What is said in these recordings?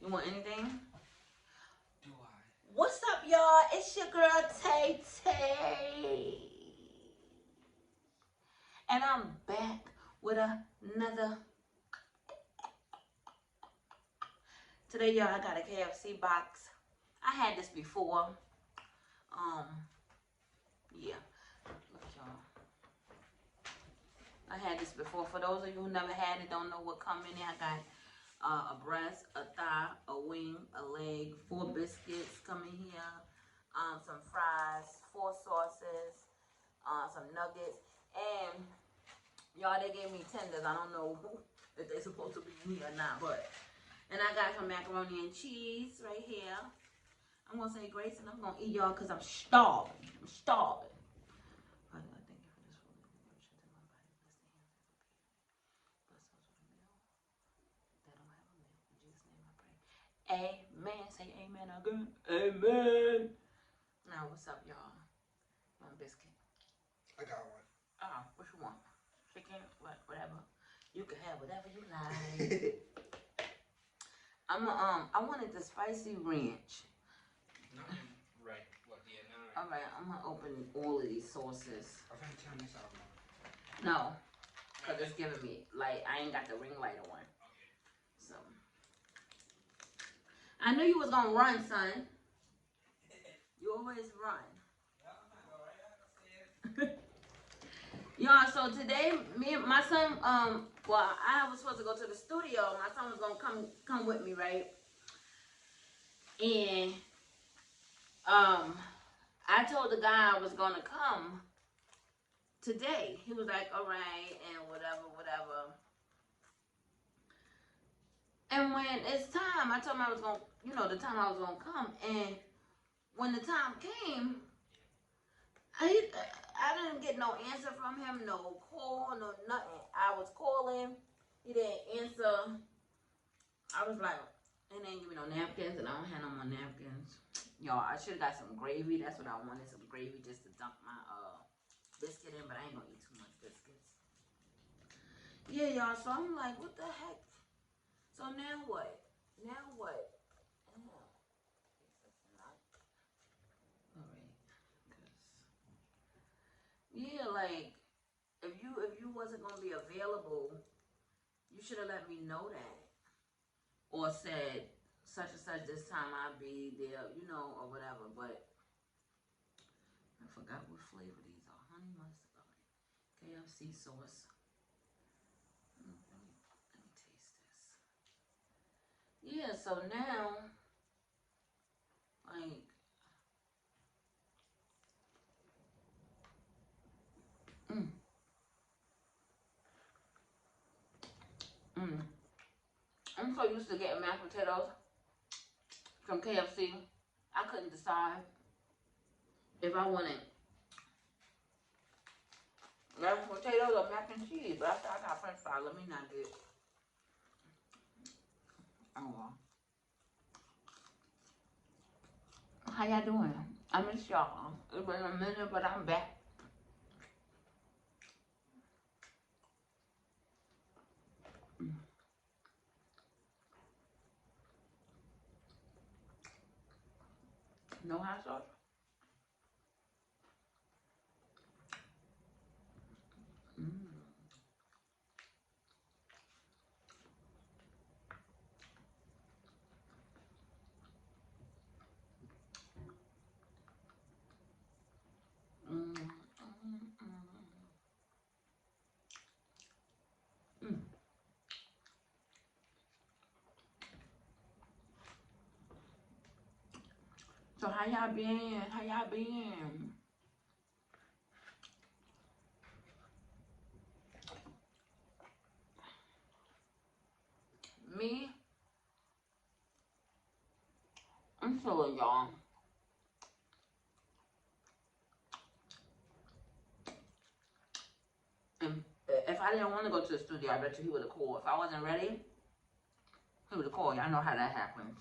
You want anything? Do I? What's up, y'all? It's your girl, Tay Tay. And I'm back with another. Today, y'all, I got a KFC box. I had this before. Yeah. Look, y'all. I had this before. For those of you who never had it, don't know what come in there, I got a breast, a thigh, a wing, a leg, 4 biscuits come in here, some fries, 4 sauces, some nuggets, and y'all, they gave me tenders. I don't know if they're supposed to be in here or not, but, and I got some macaroni and cheese right here. I'm gonna say grace, and I'm gonna eat, y'all, because I'm starving. I'm starving. Father God, thank you for this food. Amen. Say amen again. Amen. Now, what's up, y'all? Want a biscuit? I got one. Oh, what you want? Chicken? Whatever. You can have whatever you like. I wanted the spicy ranch. Right. What? Yeah, no. All right, I'm gonna open all of these sauces. I'm gonna turn this out now. No, because it's giving me light. I ain't got the ring light on. Okay. So, I knew you was gonna run, son. You always run. Y'all, so today, my son, well, I was supposed to go to the studio. My son was gonna come with me, right? And I told the guy I was gonna come today. He was like, all right, and whatever. And when it's time, I told him I was gonna, the time I was gonna come. And when the time came, I didn't get no answer from him, no call, no nothing. I was calling, he didn't answer. I was like, they didn't give me no napkins, and I don't have no more napkins. Y'all, I should have got some gravy. That's what I wanted, some gravy just to dunk my biscuit in, but I ain't gonna eat too much biscuits. Yeah, y'all, so I'm like, what the heck? So now what? Yeah, like, if you wasn't gonna be available, you should have let me know that, or said such and such this time I'll be there, or whatever. But I forgot what flavor these are. Honey mustard, KFC sauce. Let me taste this. Yeah, so now, like, I'm so used to getting mashed potatoes from KFC. I couldn't decide if I wanted mashed potatoes or mac and cheese, but I said I got French fries. Let me not get. Oh well. How y'all doing? I miss y'all. It's been a minute, but I'm back. No hot sauce? So how y'all been? How y'all been? Me? I'm chilling, y'all. And if I didn't want to go to the studio, I bet you he would have called. If I wasn't ready, he would have called. Y'all know how that happens.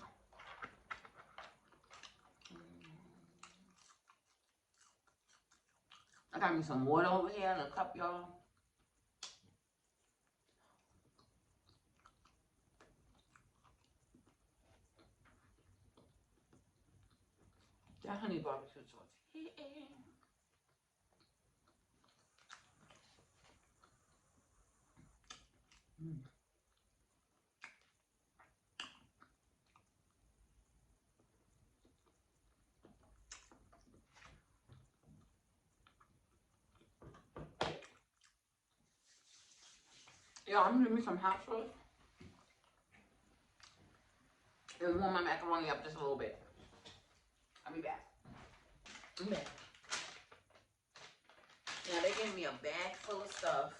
I got me some water over here in a cup, y'all. That honey barbecue sauce. Mm. Yeah, I'm gonna give me some hot sauce and warm my macaroni up just a little bit. I'll be back. I'm back. Now they gave me a bag full of stuff.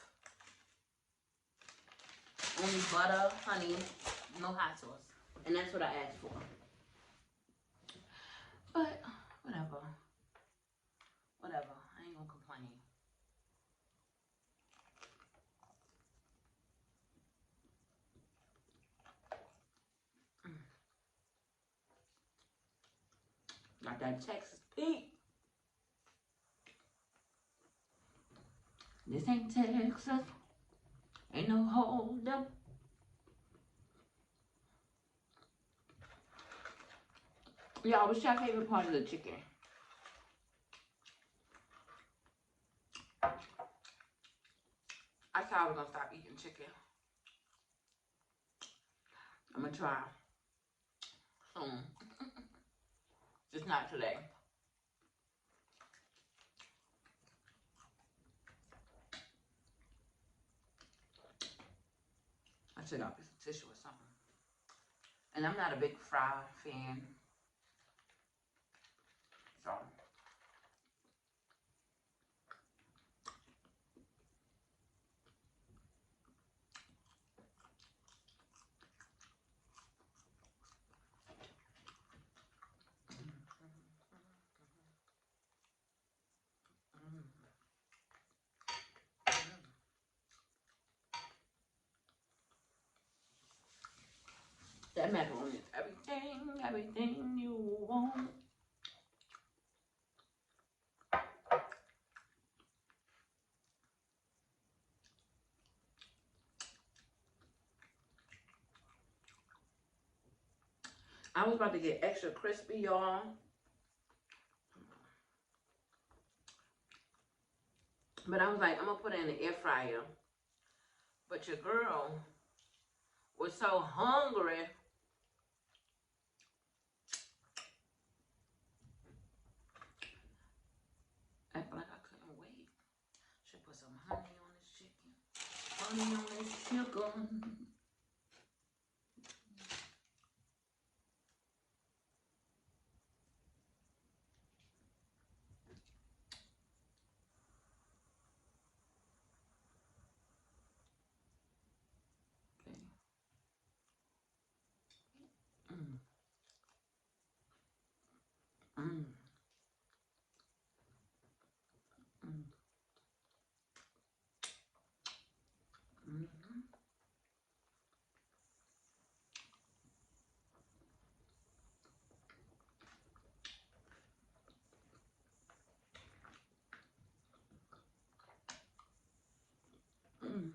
Only butter, honey, no hot sauce. And that's what I asked for. But whatever. Whatever. I ain't gonna complain. Got that Texas Pete. This ain't Texas. Ain't no hold up. Y'all, what's your favorite part of the chicken? I thought I was gonna stop eating chicken. I'm gonna try soon. Just not today. I took out a piece of tissue or something. And I'm not a big fry fan. So. That macaroni is everything you want. I was about to get extra crispy, y'all. But I was like, I'm gonna put it in the air fryer. But your girl was so hungry. Acting like I couldn't wait. Should put some honey on this chicken. Honey on this chicken. Mm. Mm. Mm. Mm-hmm. Mm.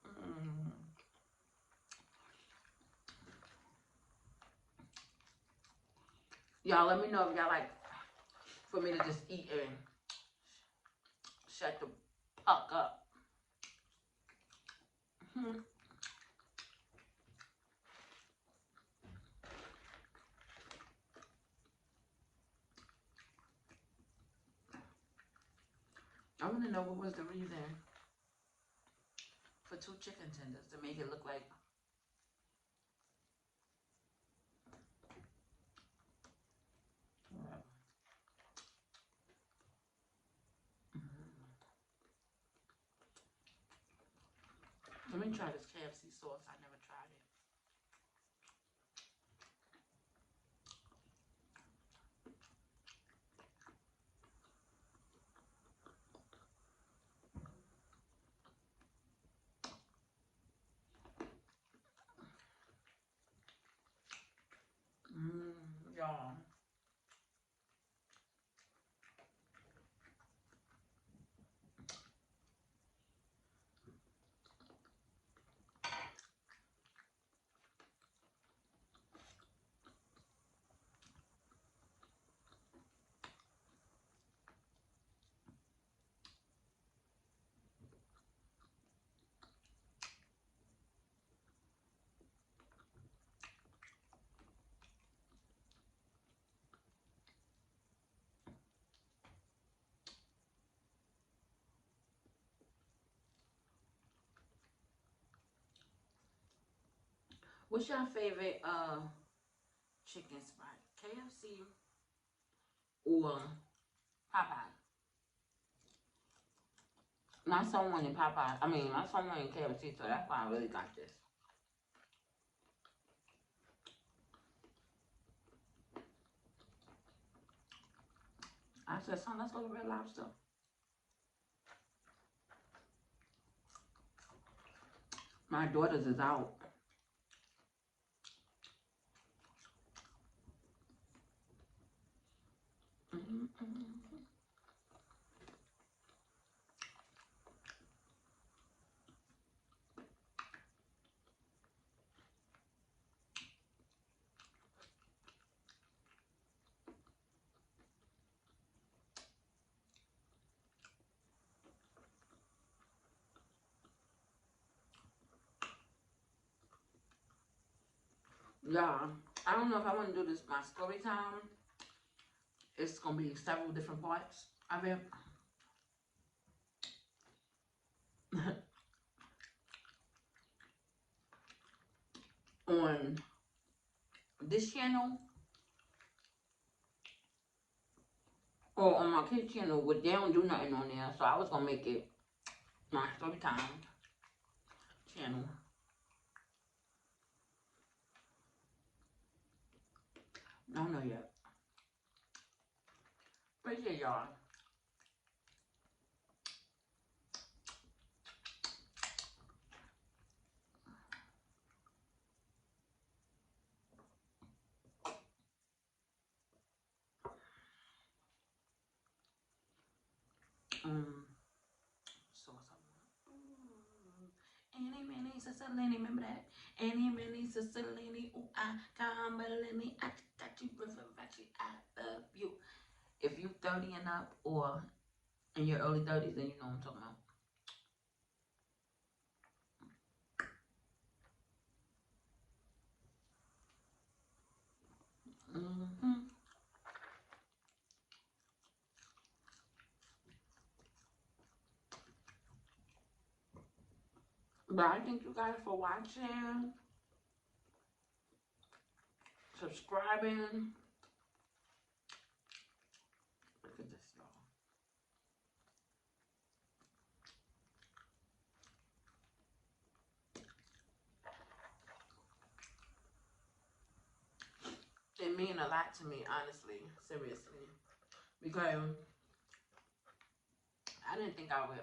Mm. Y'all, let me know if y'all like for me to just eat and shut the fuck up. Mm-hmm. I want to know what was the reason for 2 chicken tenders to make it look like. Let me try this KFC sauce. I never tried it. Y'all. What's your favorite chicken spot? KFC or Popeye? My son went in Popeye. I mean, my son went in KFC, so that's why I really got this. I said, son, let's go to Red Lobster. My daughter's is out. Yeah, I don't know if I want to do this my story time. It's gonna be several different parts of it. On this channel or on my kids channel, but they don't do nothing on there, so I was gonna make it my story time channel. I don't know yet. Appreciate y'all. So what's up? Any mini Cicilline, remember that? Any mini Cicilline, ooh, I Carmelini, I got you, I love you. If you 30 and up or in your early 30s, then you know what I'm talking about. But I thank you guys for watching, subscribing. Look at this, y'all. It means a lot to me, honestly, seriously, because I didn't think I would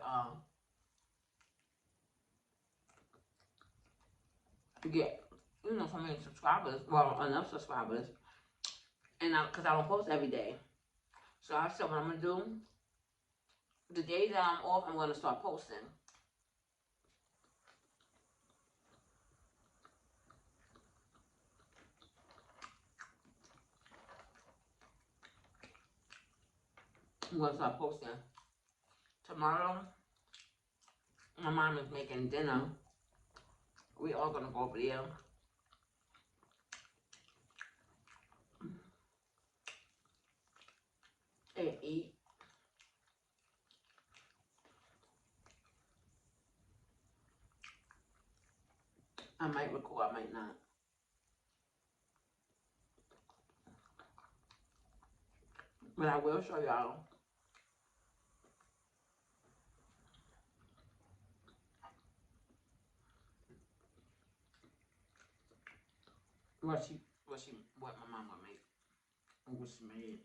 get, you know, so many subscribers, well, enough subscribers, and because I don't post every day. So I said what I'm going to do, the days that I'm off, I'm going to start posting. I'm going to start posting. Tomorrow, my mom is making dinner. We all going to go over there and eat. I might record, I might not. But I will show y'all what my mama made and what she made.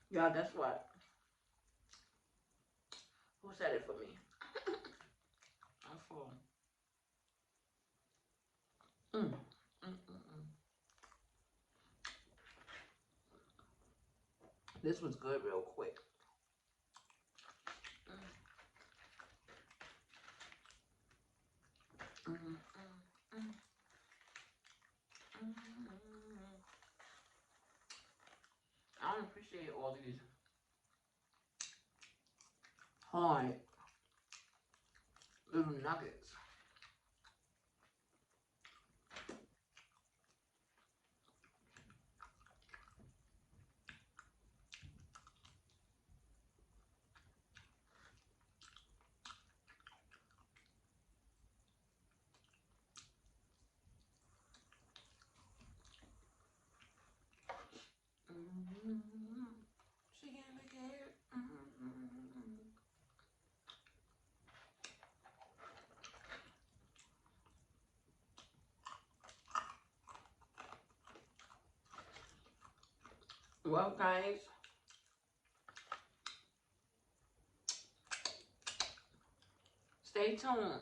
Y'all, that's what. Who said it for me? I'm full. This was good real quick. I don't appreciate all these hard little nuggets. Well, guys, stay tuned.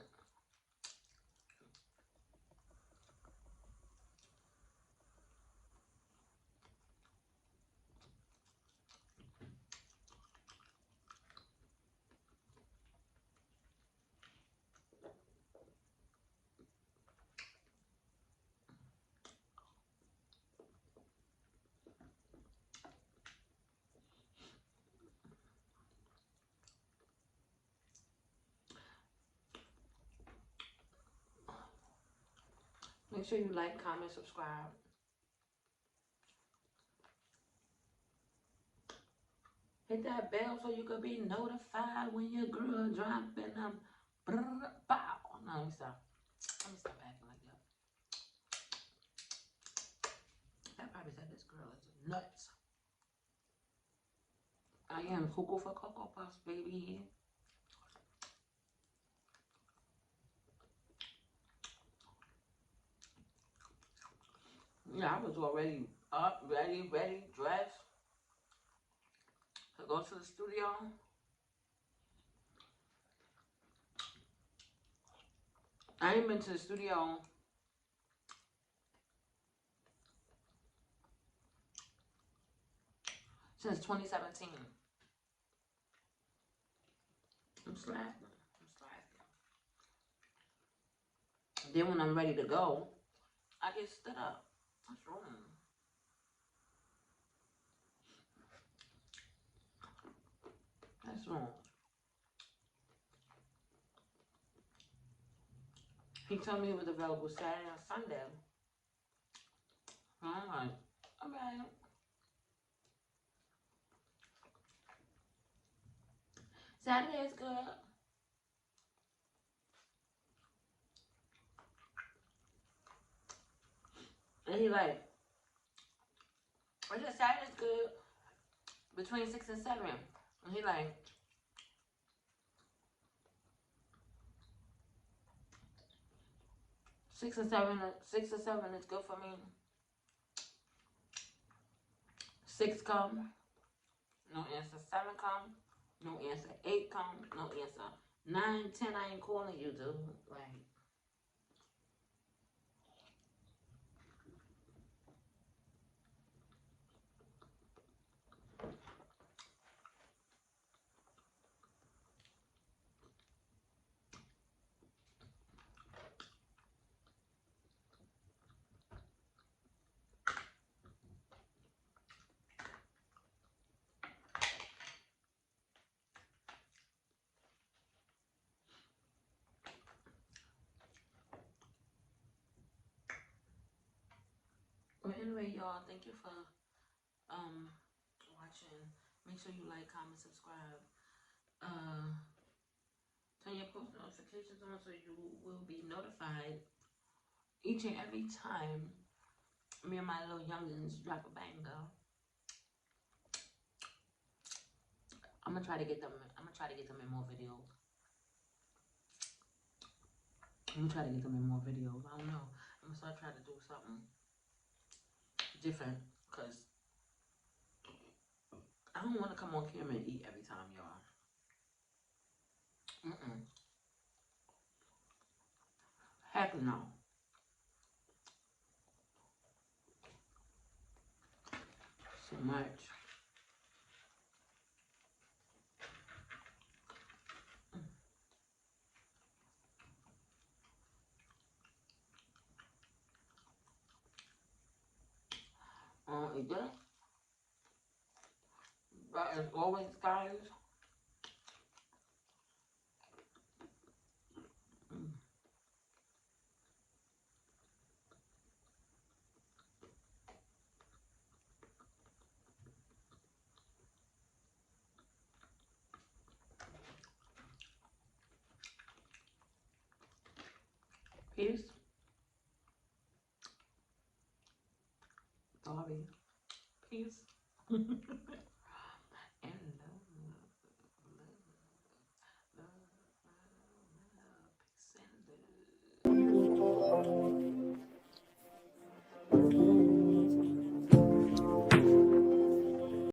Make sure you like, comment, subscribe. Hit that bell so you can be notified when your girl dropping them. Bow. No, let me stop. Let me stop acting like that. That probably said this girl is nuts. I am cuckoo for Cocoa Puffs, baby. Yeah, I was already up, ready, dressed to go to the studio. I ain't been to the studio since 2017. I'm slacking. Then when I'm ready to go, I get stood up. What's wrong? That's wrong. He told me it was available Saturday and Sunday. I'm like, okay. Saturday is good. And he like, I said Saturday's good between 6 and 7. And he like, 6 and 7, 6 or 7 is good for me. 6 come, no answer. 7 come, no answer. 8 come, no answer. 9, 10, I ain't calling you, dude. Like, but anyway, y'all, thank you for watching. Make sure you like, comment, subscribe. Turn your post notifications on so you will be notified each and every time me and my little youngins drop a banger. I'm gonna try to get them in more videos. I'm gonna try to get them in more videos. I don't know. I'm gonna start trying to do something different because I don't want to come on camera and eat every time, y'all. Heck no. So much. Eat that. But as always, guys, peace. Sorry. Peace.